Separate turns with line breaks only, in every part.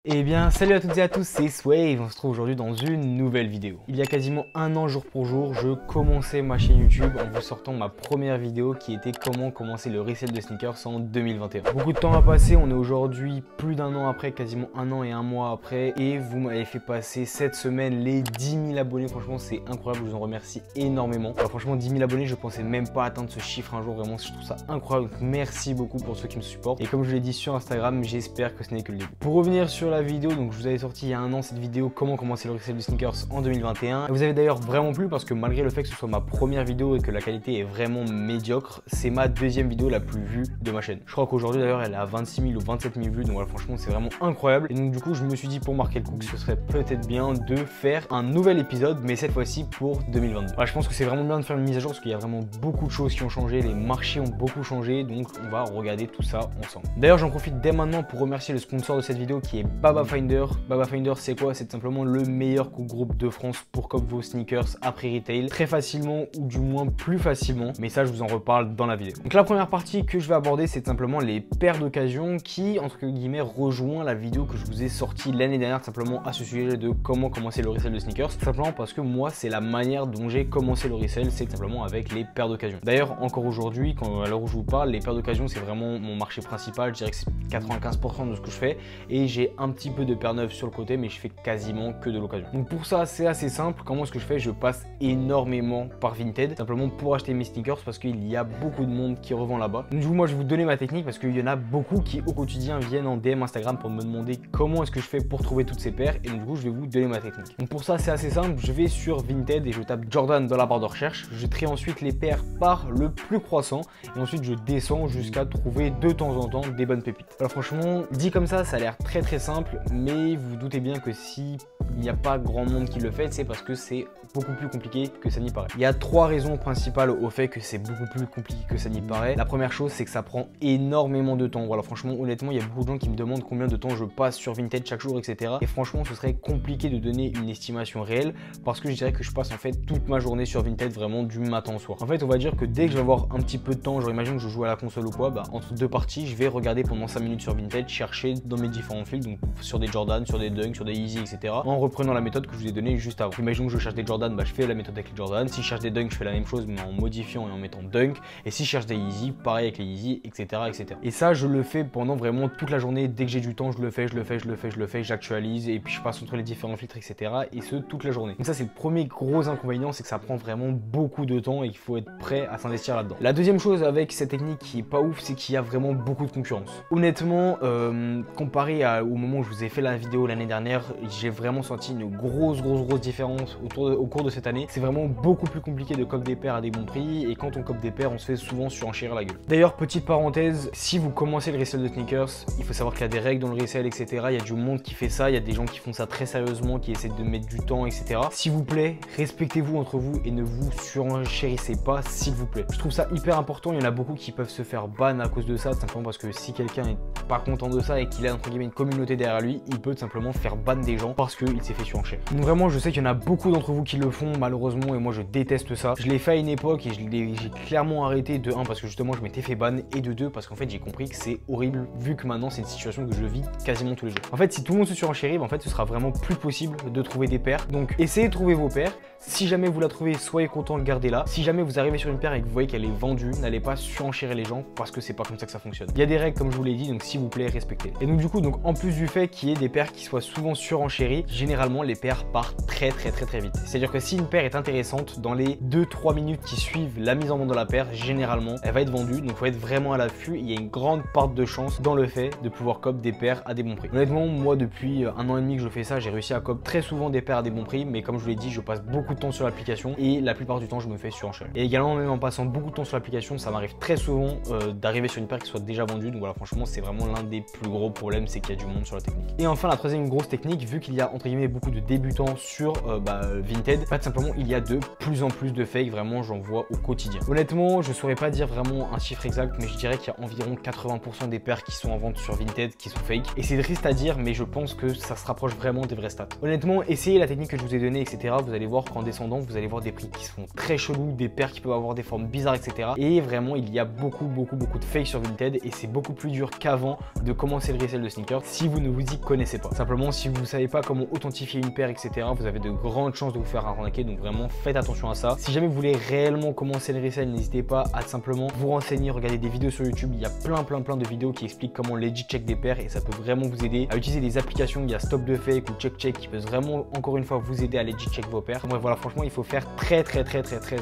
Eh bien, salut à toutes et à tous, c'est Swave, on se trouve aujourd'hui dans une nouvelle vidéo. Il y a quasiment un an jour pour jour, je commençais ma chaîne YouTube en vous sortant ma première vidéo qui était comment commencer le resell de sneakers en 2021. Beaucoup de temps a passé, on est aujourd'hui plus d'un an après, quasiment un an et un mois après, et vous m'avez fait passer cette semaine les 10 000 abonnés, franchement c'est incroyable, je vous en remercie énormément. Alors, franchement 10 000 abonnés, je pensais même pas atteindre ce chiffre un jour, vraiment je trouve ça incroyable, donc merci beaucoup pour ceux qui me supportent. Et comme je l'ai dit sur Instagram, j'espère que ce n'est que le début. Pour revenir sur la vidéo, donc je vous avais sorti il y a un an cette vidéo comment commencer le resell de sneakers en 2021. Vous avez d'ailleurs vraiment plu parce que malgré le fait que ce soit ma première vidéo et que la qualité est vraiment médiocre, c'est ma deuxième vidéo la plus vue de ma chaîne. Je crois qu'aujourd'hui d'ailleurs elle est à 26 000 ou 27 000 vues, donc voilà, franchement c'est vraiment incroyable. Et donc du coup je me suis dit pour marquer le coup que ce serait peut-être bien de faire un nouvel épisode, mais cette fois-ci pour 2022. Voilà, je pense que c'est vraiment bien de faire une mise à jour parce qu'il y a vraiment beaucoup de choses qui ont changé, les marchés ont beaucoup changé, donc on va regarder tout ça ensemble. D'ailleurs j'en profite dès maintenant pour remercier le sponsor de cette vidéo qui est BabaFinder. BabaFinder c'est quoi? C'est simplement le meilleur groupe de France pour cop vos sneakers après retail très facilement, ou du moins plus facilement, mais ça je vous en reparle dans la vidéo. Donc la première partie que je vais aborder c'est simplement les paires d'occasion qui entre guillemets rejoint la vidéo que je vous ai sortie l'année dernière simplement à ce sujet de comment commencer le resell de sneakers, simplement parce que moi c'est la manière dont j'ai commencé le resell, c'est simplement avec les paires d'occasion. D'ailleurs encore aujourd'hui, à l'heure où je vous parle, les paires d'occasion c'est vraiment mon marché principal, je dirais que c'est 95% de ce que je fais, et j'ai un petit peu de paires neuves sur le côté, mais je fais quasiment que de l'occasion. Donc pour ça c'est assez simple. Comment est-ce que je fais? Je passe énormément par Vinted simplement pour acheter mes sneakers parce qu'il y a beaucoup de monde qui revend là-bas. Donc du coup moi je vais vous donner ma technique parce qu'il y en a beaucoup qui au quotidien viennent en DM Instagram pour me demander comment est-ce que je fais pour trouver toutes ces paires, et donc du coup je vais vous donner ma technique. Donc pour ça c'est assez simple, je vais sur Vinted et je tape Jordan dans la barre de recherche, je trie ensuite les paires par le plus croissant et ensuite je descends jusqu'à trouver de temps en temps des bonnes pépites. Alors franchement dit comme ça a l'air très simple, mais vous doutez bien que si il n'y a pas grand monde qui le fait, c'est parce que c'est beaucoup plus compliqué que ça n'y paraît. Il y a trois raisons principales au fait que c'est beaucoup plus compliqué que ça n'y paraît. La première chose, c'est que ça prend énormément de temps. Voilà, franchement, honnêtement, il y a beaucoup de gens qui me demandent combien de temps je passe sur Vinted chaque jour, etc. Et franchement, ce serait compliqué de donner une estimation réelle parce que je dirais que je passe en fait toute ma journée sur Vinted vraiment du matin au soir. En fait, on va dire que dès que je vais avoir un petit peu de temps, genre imagine que je joue à la console ou quoi, bah, entre deux parties, je vais regarder pendant 5 minutes sur Vinted, chercher dans mes différents fils, donc sur des Jordan, sur des Dunk, sur des Yeezy, etc. en reprenant la méthode que je vous ai donnée juste avant. Imagine que je cherche des Jordan, bah, je fais la méthode avec les Jordan. Si je cherche des Dunk, je fais la même chose mais en modifiant et en mettant Dunk. Et si je cherche des Yeezy, pareil avec les Yeezy, etc., etc. Et ça, je le fais pendant vraiment toute la journée. Dès que j'ai du temps, je le fais, j'actualise et puis je passe entre les différents filtres, etc. Et ce, toute la journée. Donc ça, c'est le premier gros inconvénient, c'est que ça prend vraiment beaucoup de temps et qu'il faut être prêt à s'investir là-dedans. La deuxième chose avec cette technique qui est pas ouf, c'est qu'il y a vraiment beaucoup de concurrence. Honnêtement, comparé au moment où je vous ai fait la vidéo l'année dernière, j'ai vraiment senti une grosse différence au cours de cette année. C'est vraiment beaucoup plus compliqué de copier des paires à des bons prix, et quand on copie des paires, on se fait souvent surenchérir la gueule. D'ailleurs, petite parenthèse, si vous commencez le resell de sneakers, il faut savoir qu'il y a des règles dans le resell, etc. Il y a du monde qui fait ça, il y a des gens qui font ça très sérieusement, qui essaient de mettre du temps, etc. S'il vous plaît, respectez-vous entre vous et ne vous surenchérissez pas, s'il vous plaît. Je trouve ça hyper important. Il y en a beaucoup qui peuvent se faire ban à cause de ça, simplement parce que si quelqu'un est pas content de ça et qu'il a entre guillemets une communauté derrière lui, il peut tout simplement faire ban des gens parce qu'il s'est fait surenchérir. Donc vraiment, je sais qu'il y en a beaucoup d'entre vous qui le font malheureusement, et moi je déteste ça. Je l'ai fait à une époque et j'ai clairement arrêté, de 1 parce que justement je m'étais fait ban, et de 2 parce qu'en fait j'ai compris que c'est horrible vu que maintenant c'est une situation que je vis quasiment tous les jours. En fait, si tout le monde se surenchérit, en fait ce sera vraiment plus possible de trouver des paires. Donc essayez de trouver vos paires. Si jamais vous la trouvez, soyez content, gardez-la. Si jamais vous arrivez sur une paire et que vous voyez qu'elle est vendue, n'allez pas surenchérir les gens parce que c'est pas comme ça que ça fonctionne. Il y a des règles comme je vous l'ai dit, donc s'il vous plaît respectez. Et donc du coup, en plus du fait qu'il y ait des paires qui soient souvent surenchéries, généralement les paires partent très vite. C'est-à-dire que si une paire est intéressante, dans les 2-3 minutes qui suivent la mise en vente de la paire, généralement elle va être vendue. Donc il faut être vraiment à l'affût. Il y a une grande part de chance dans le fait de pouvoir cop des paires à des bons prix. Honnêtement, moi depuis un an et demi que je fais ça, j'ai réussi à cop très souvent des paires à des bons prix, mais comme je vous l'ai dit, je passe beaucoup de temps sur l'application et la plupart du temps je me fais surenchérir. Et également, même en passant beaucoup de temps sur l'application, ça m'arrive très souvent d'arriver sur une paire qui soit déjà vendue. Donc voilà, franchement c'est vraiment l'un des plus gros problèmes, c'est qu'il y a du monde sur la technique. Et enfin la troisième grosse technique, vu qu'il y a entre guillemets beaucoup de débutants sur Vinted, en fait simplement il y a de plus en plus de fakes, vraiment j'en vois au quotidien. Honnêtement, je saurais pas dire vraiment un chiffre exact, mais je dirais qu'il y a environ 80% des paires qui sont en vente sur Vinted qui sont fake. Et c'est triste à dire, mais je pense que ça se rapproche vraiment des vraies stats. Honnêtement, essayez la technique que je vous ai donnée, etc. Vous allez voir qu'en descendant, vous allez voir des prix qui sont très chelous, des paires qui peuvent avoir des formes bizarres, etc. Et vraiment, il y a beaucoup de fakes sur Vinted, et c'est beaucoup plus dur qu'avant de commencer le resell de sneakers si vous ne vous y connaissez pas. Simplement, si vous savez pas comment authentifier une paire, etc., vous avez de grandes chances de vous faire arnaquer, donc vraiment faites attention à ça. Si jamais vous voulez réellement commencer le resell, n'hésitez pas à simplement vous renseigner, regarder des vidéos sur YouTube. Il y a plein de vidéos qui expliquent comment legit check des paires et ça peut vraiment vous aider à utiliser des applications. Il y a Stop the Fake ou Check qui peut vraiment encore une fois vous aider à legit check vos paires. Bref, voilà, franchement, il faut faire très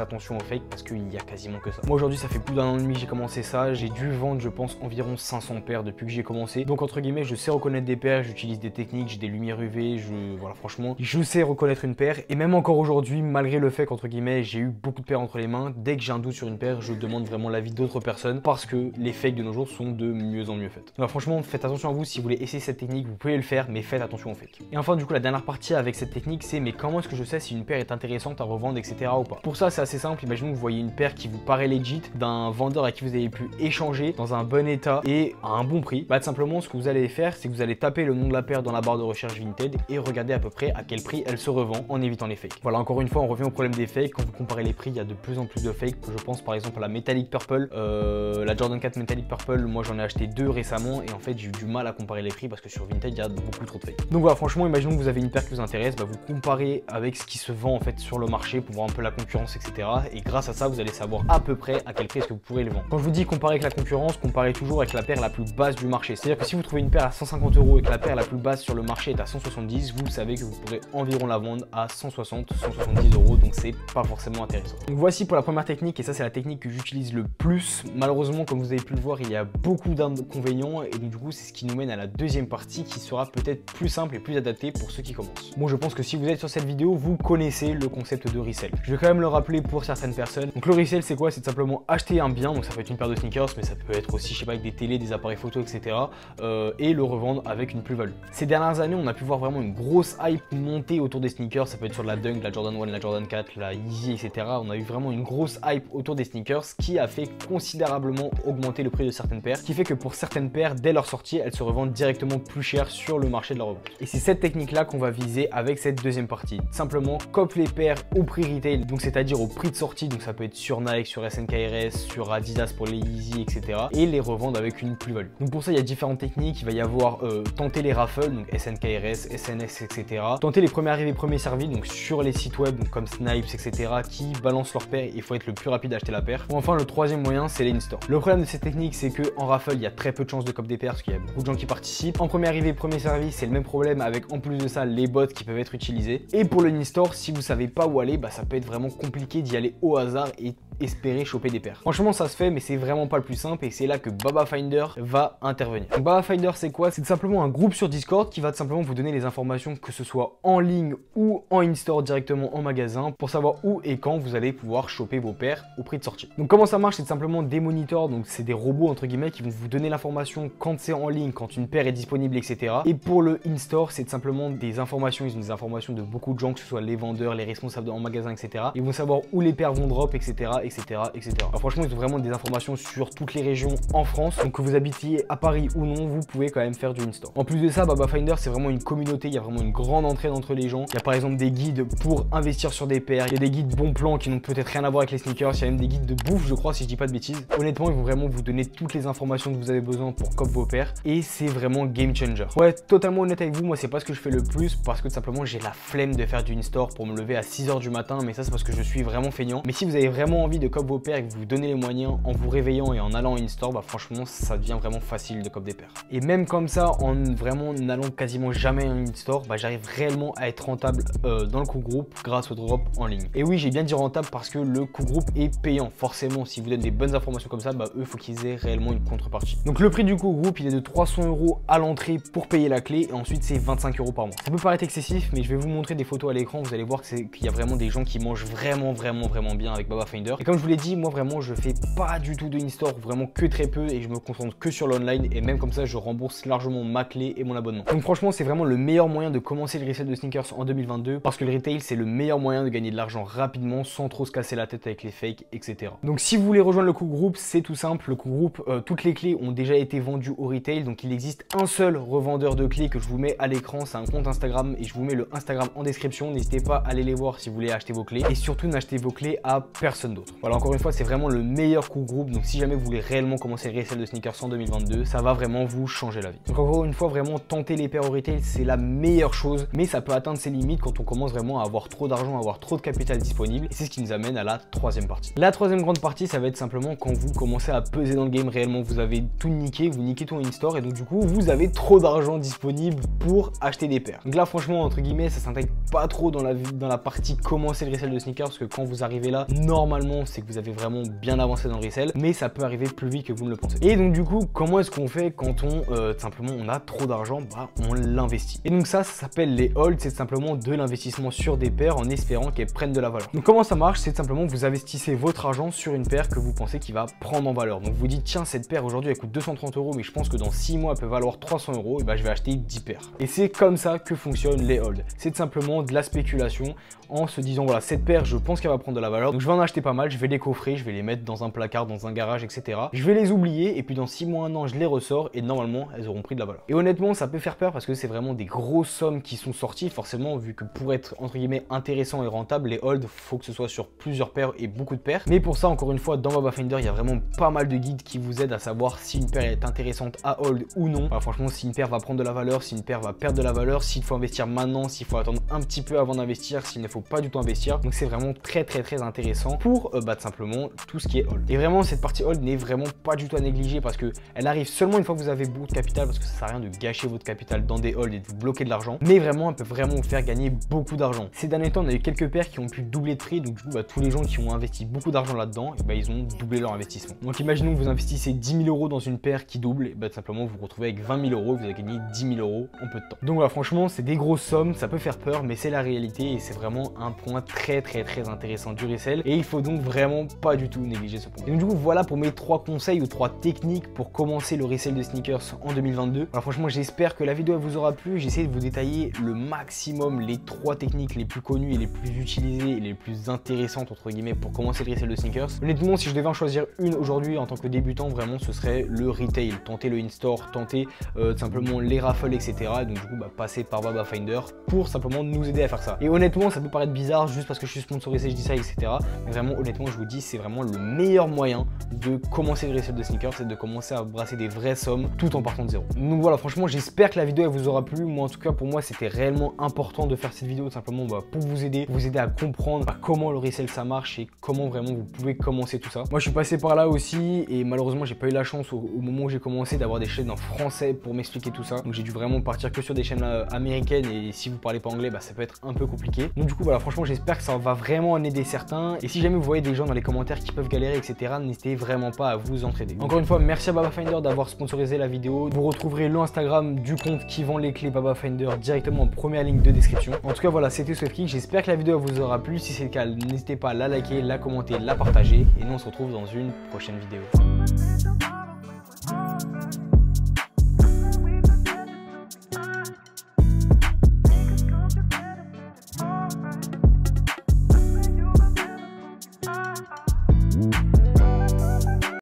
attention au fake parce qu'il y a quasiment que ça. Moi aujourd'hui, ça fait plus d'un an et demi que j'ai commencé ça. J'ai dû vendre, je pense, environ 500 paires depuis que j'ai commencé. Donc entre guillemets, je sais reconnaître des paires, j'utilise des techniques, j'ai des lumières UV, voilà, franchement, je sais reconnaître une paire. Et même encore aujourd'hui, malgré le fait qu'entre guillemets, j'ai eu beaucoup de paires entre les mains, dès que j'ai un doute sur une paire, je demande vraiment l'avis d'autres personnes parce que les fakes de nos jours sont de mieux en mieux faites. Alors franchement, faites attention à vous. Si vous voulez essayer cette technique, vous pouvez le faire, mais faites attention aux fakes. Et enfin, du coup, la dernière partie avec cette technique, c'est mais comment est-ce que je sais si une paire est intéressante à revendre, etc. ou pas. Pour ça, c'est assez simple. Imaginons que vous voyez une paire qui vous paraît legit d'un vendeur à qui vous avez pu échanger dans un bon état et à un bon prix. Bah, tout simplement, ce que vous allez faire, c'est que vous allez taper le nom de la paire dans la barre de recherche Vinted et regarder à peu près à quel prix elle se revend en évitant les fakes. Voilà, encore une fois, on revient au problème des fakes. Quand vous comparez les prix, il y a de plus en plus de fakes. Je pense par exemple à la Metallic Purple, la Jordan 4 Metallic Purple. Moi, j'en ai acheté 2 récemment et en fait, j'ai eu du mal à comparer les prix parce que sur Vinted, il y a beaucoup trop de fakes. Donc voilà, franchement, imaginons que vous avez une paire qui vous intéresse, bah, vous comparez avec ce qui se vend en fait sur le marché pour voir un peu la concurrence, etc. Et grâce à ça, vous allez savoir à peu près à quel prix est-ce que vous pourrez le vendre. Quand je vous dis comparer avec la concurrence, comparez toujours avec la paire la plus basse du marché. C'est-à-dire que si vous trouvez une paire à 150 € et que la paire la plus basse sur le marché est à 170, vous savez que vous pourrez environ la vendre à 160, 170 €. Donc c'est pas forcément intéressant. Donc voici pour la première technique et ça c'est la technique que j'utilise le plus. Malheureusement, comme vous avez pu le voir, il y a beaucoup d'inconvénients et donc du coup c'est ce qui nous mène à la deuxième partie qui sera peut-être plus simple et plus adaptée pour ceux qui commencent. Bon, je pense que si vous êtes sur cette vidéo, vous connaissez le concept de resell. Je vais quand même le rappeler pour certaines personnes. Donc le resell c'est quoi? C'est simplement acheter un bien, donc ça peut être une paire de sneakers, mais ça peut être aussi, je sais pas, avec des télés, des appareils photo, etc. Et le revendre avec une plus-value. Ces dernières années, on a pu voir vraiment une grosse hype monter autour des sneakers. Ça peut être sur la Dunk, la Jordan 1, la Jordan 4, la Yeezy, etc. On a eu vraiment une grosse hype autour des sneakers qui a fait considérablement augmenter le prix de certaines paires, ce qui fait que pour certaines paires, dès leur sortie, elles se revendent directement plus cher sur le marché de la revente. Et c'est cette technique-là qu'on va viser avec cette deuxième partie. Simplement, cope les paires au prix retail, donc c'est-à-dire au prix de sortie, donc ça peut être sur Nike, sur SNKRS, sur Adidas pour les Yeezy, etc. et les revendre avec une plus-value. Donc pour ça, il y a différentes techniques. Il va y avoir tenter les raffles, donc SNKRS, SNS, etc. Tenter les premiers arrivés, premiers servis, donc sur les sites web, donc comme Snipes, etc. qui balancent leur paire. Il faut être le plus rapide à acheter la paire. Ou enfin, le troisième moyen, c'est les in-store. Le problème de cette technique, c'est qu'en raffle, il y a très peu de chances de cop des paires parce qu'il y a beaucoup de gens qui participent. En premier arrivé, premier servi, c'est le même problème avec en plus de ça les bots qui peuvent être utilisés. Et pour le in-store, si vous savez pas où aller, bah, ça peut être vraiment compliqué d'y aller au hasard et espérer choper des paires. Franchement, ça se fait, mais c'est vraiment pas le plus simple et c'est là que Baba Finder va intervenir. Donc Baba Finder, c'est quoi? C'est tout simplement un groupe sur Discord qui va tout simplement vous donner les informations, que ce soit en ligne ou en in-store directement en magasin, pour savoir où et quand vous allez pouvoir choper vos paires au prix de sortie. Donc comment ça marche? C'est tout simplement des monitors, donc c'est des robots entre guillemets qui vont vous donner l'information quand c'est en ligne, quand une paire est disponible, etc. Et pour le in-store, c'est tout simplement des informations, ils ont des informations de beaucoup de gens, que ce soit les vendeurs, les responsables en magasin, etc. Ils vont savoir où les paires vont drop, etc. Alors franchement, ils ont vraiment des informations sur toutes les régions en France. Donc que vous habitiez à Paris ou non, vous pouvez quand même faire du in-store. En plus de ça, Baba Finder, c'est vraiment une communauté. Il y a vraiment une grande entraide entre les gens. Il y a par exemple des guides pour investir sur des paires. Il y a des guides bons plans qui n'ont peut-être rien à voir avec les sneakers. Il y a même des guides de bouffe, je crois, si je dis pas de bêtises. Honnêtement, ils vont vraiment vous donner toutes les informations que vous avez besoin pour cop vos paires. Et c'est vraiment game changer. Ouais, totalement honnête avec vous, moi c'est pas ce que je fais le plus parce que tout simplement j'ai la flemme de faire du in-store pour me lever à 6 h du matin. Mais ça, c'est parce que je suis vraiment feignant. Mais si vous avez vraiment envie de cop vos paires et que vous vous donnez les moyens en vous réveillant et en allant in-store, bah franchement ça devient vraiment facile de cop des paires. Et même comme ça, en vraiment n'allant quasiment jamais en in-store, bah j'arrive réellement à être rentable dans le coup groupe grâce au drop en ligne. Et oui, j'ai bien dit rentable parce que le coup groupe est payant. Forcément, si vous donnez des bonnes informations comme ça, bah eux, faut qu'ils aient réellement une contrepartie. Donc le prix du coup groupe, il est de 300 € à l'entrée pour payer la clé et ensuite c'est 25 € par mois. Ça peut paraître excessif, mais je vais vous montrer des photos à l'écran. Vous allez voir qu'il y a vraiment des gens qui mangent vraiment bien avec Baba Finder. Et comme je vous l'ai dit, moi vraiment je fais pas du tout de in-store, vraiment que très peu, et je me concentre que sur l'online, et même comme ça je rembourse largement ma clé et mon abonnement. Donc franchement, c'est vraiment le meilleur moyen de commencer le resell de sneakers en 2022 parce que le retail, c'est le meilleur moyen de gagner de l'argent rapidement sans trop se casser la tête avec les fakes, etc. Donc si vous voulez rejoindre le coup groupe, c'est tout simple. Le coup groupe, toutes les clés ont déjà été vendues au retail, donc il existe un seul revendeur de clés que je vous mets à l'écran, c'est un compte Instagram et je vous mets le Instagram en description. N'hésitez pas à aller les voir si vous voulez acheter vos clés, et surtout n'achetez vos clés à personne d'autre. monstre. Voilà, encore une fois, c'est vraiment le meilleur coup groupe. Donc si jamais vous voulez réellement commencer le resell de sneakers en 2022, ça va vraiment vous changer la vie. Donc encore une fois, vraiment tenter les paires au retail, c'est la meilleure chose, mais ça peut atteindre ses limites quand on commence vraiment à avoir trop d'argent, à avoir trop de capital disponible. Et c'est ce qui nous amène à la troisième partie. La troisième grande partie, ça va être simplement quand vous commencez à peser dans le game réellement, vous avez tout niqué, vous niquez tout en in-store et donc du coup, vous avez trop d'argent disponible pour acheter des paires. Donc là, franchement, entre guillemets, ça s'intègre pas trop dans la partie commencer le resell de sneakers, parce que quand vous arrivez là, normalement, c'est que vous avez vraiment bien avancé dans le resell, mais ça peut arriver plus vite que vous ne le pensez. Et donc du coup, comment est-ce qu'on fait quand simplement on a trop d'argent? Bah, on l'investit. Et donc ça s'appelle les holds, c'est simplement de l'investissement sur des paires en espérant qu'elles prennent de la valeur. Donc comment ça marche? C'est simplement vous investissez votre argent sur une paire que vous pensez qui va prendre en valeur. Donc vous dites tiens, cette paire aujourd'hui elle coûte 230 €, mais je pense que dans 6 mois elle peut valoir 300 €, et bah je vais acheter 10 paires. Et c'est comme ça que fonctionnent les holds. C'est simplement de la spéculation en se disant voilà, cette paire je pense qu'elle va prendre de la valeur, donc je vais en acheter pas mal, je vais les coffrer, je vais les mettre dans un placard, dans un garage, etc. Je vais les oublier et puis dans 6 mois, 1 an, je les ressors et normalement elles auront pris de la valeur. Et honnêtement, ça peut faire peur parce que c'est vraiment des grosses sommes qui sont sorties, forcément, vu que pour être entre guillemets intéressant et rentable, les holds, faut que ce soit sur plusieurs paires et beaucoup de paires. Mais pour ça, encore une fois, dans Baba Finder, il y a vraiment pas mal de guides qui vous aident à savoir si une paire est intéressante à hold ou non. Enfin, franchement, si une paire va prendre de la valeur, si une paire va perdre de la valeur, s'il faut investir maintenant, s'il faut attendre un petit peu avant d'investir, s'il ne faut pas du tout investir. Donc c'est vraiment très intéressant pour simplement tout ce qui est hold. Et vraiment, cette partie hold n'est vraiment pas du tout à négliger parce que elle arrive seulement une fois que vous avez beaucoup de capital, parce que ça sert à rien de gâcher votre capital dans des holds et de vous bloquer de l'argent. Mais vraiment, elle peut vraiment vous faire gagner beaucoup d'argent. Ces derniers temps, on a eu quelques paires qui ont pu doubler de prix. Donc du coup, tous les gens qui ont investi beaucoup d'argent là-dedans, ils ont doublé leur investissement. Donc imaginons que vous investissez 10 000 € dans une paire qui double, et tout simplement vous vous retrouvez avec 20 000 €, vous avez gagné 10 000 € en peu de temps. Donc voilà, franchement, c'est des grosses sommes, ça peut faire peur, mais c'est la réalité et c'est vraiment un point très intéressant du resell. Et il faut donc vraiment pas du tout négliger ce point. Et donc du coup, voilà pour mes 3 conseils ou 3 techniques pour commencer le resell de sneakers en 2022. Alors franchement, j'espère que la vidéo elle vous aura plu. J'ai essayé de vous détailler le maximum les 3 techniques les plus connues et les plus utilisées et les plus intéressantes entre guillemets pour commencer le resell de sneakers. Honnêtement, si je devais en choisir une aujourd'hui en tant que débutant, vraiment ce serait le retail. Tenter le in-store, tenter simplement les raffles, etc. Et donc du coup, passer par Baba Finder pour simplement nous aider à faire ça. Et honnêtement, ça peut paraître bizarre juste parce que je suis sponsorisé, je dis ça, etc. Mais vraiment, honnêtement, je vous dis, c'est vraiment le meilleur moyen de commencer le resell de sneakers, c'est de commencer à brasser des vraies sommes tout en partant de zéro. Donc voilà, franchement, j'espère que la vidéo elle vous aura plu. Moi, en tout cas, pour moi, c'était réellement important de faire cette vidéo simplement pour vous aider à comprendre comment le resell ça marche et comment vraiment vous pouvez commencer tout ça. Moi, je suis passé par là aussi et malheureusement, j'ai pas eu la chance au moment où j'ai commencé d'avoir des chaînes en français pour m'expliquer tout ça. Donc j'ai dû vraiment partir que sur des chaînes américaines et si vous parlez pas anglais, ça peut être un peu compliqué. Donc du coup, voilà, franchement, j'espère que ça va vraiment en aider certains. Et si jamais vous voyez des gens dans les commentaires qui peuvent galérer, etc., n'hésitez vraiment pas à vous entraider. Encore une fois, merci à Baba Finder d'avoir sponsorisé la vidéo. Vous retrouverez le Instagram du compte qui vend les clés Baba Finder directement en première ligne de description. En tout cas, voilà, c'était SwiftKick. J'espère que la vidéo vous aura plu. Si c'est le cas, n'hésitez pas à la liker, la commenter, la partager. Et nous, on se retrouve dans une prochaine vidéo.